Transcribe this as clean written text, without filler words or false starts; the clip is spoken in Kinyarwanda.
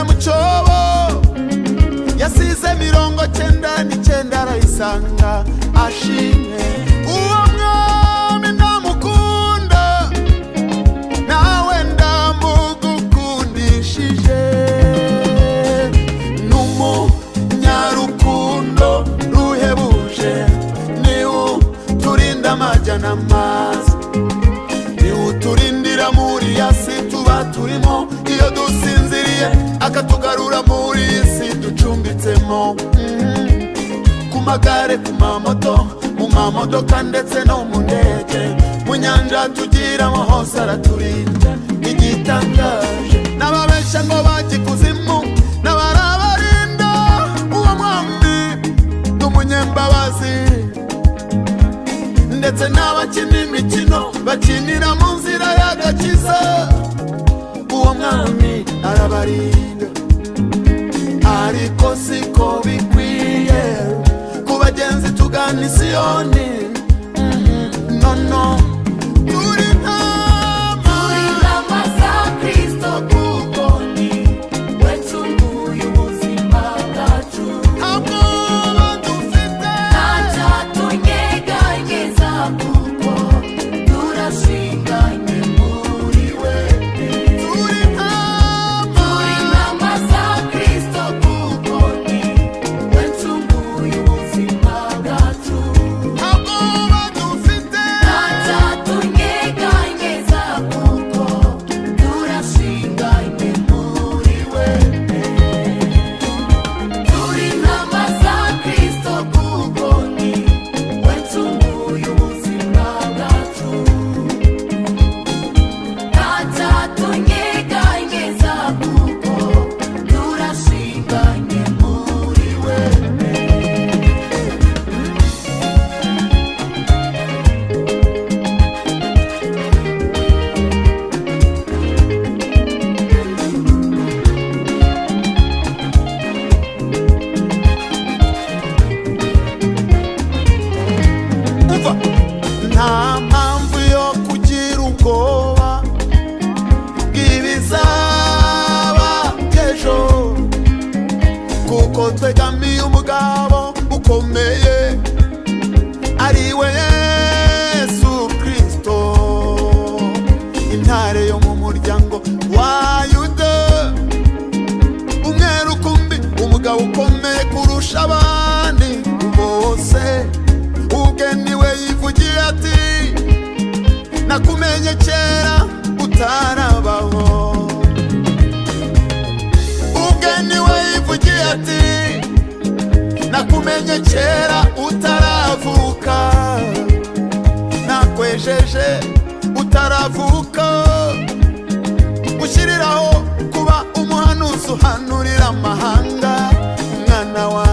mu cyobo, yasize 99 arayisanga ashimwe. Uwo mwami ndamukunda, nawe ndamugukundishije. N'umunyarukundo ruhebuje, niwe uturinda amajya n'amazi, niwe uturindira muri yasi tuba turimo, iyo dusinziriye akatugarura muri isi ducumbitsemo. Ku magare, ku mamoto, mu mamodoka ndetse no mu ndege, mu nyanja tugiramo hose araturinda. Igitangaje n'ababeshya ngo bajye ikuzimu n'abarabarinda, uwo mwami n'umunyembabazi. Ndetse n'abakina imikino bakinira mu nzira y'agakiza, uwo mwami arabarinda. Ariko siko bikwiye ku bagenzi tugana i Siyoni. No, no. Turi intama za Kristo, kuko ni we ncunguye ubuzima bwacu. Ntabwo badufite, ntacatunyeganyeza, kuko turashinganye muri we. Turi intama za Kristo, kuko ni we ncunguye ubuzima bwacu. Ntabwo badufite, ntacatunyeganyeza, kuko turashinganye muri we. Turi intama za Kristo, kuko ni we ncunguye ubuzima bwacu. Ntacatunyeganyeza, kuko turashinganye muri we. Umva, nta mpamvu yo kugira ubwoba bw'ibizaba ejo, kuko twegamiye umugabo ukomeye, ari we Yesu Kristo, intare yo mu muryango wa Yuda, umwe rukumbi, umugabo ukomeye kurusha abandi bose. Ubwe niwe yivugiye ati, nakumenye kera utarabaho. Ubwe niwe yivugiye ati, nakumenye kera utaravuka, nakwejeje utaravuka, ushyiriraho kuba umuhanuzi uhanurira amahanga. Umwana wa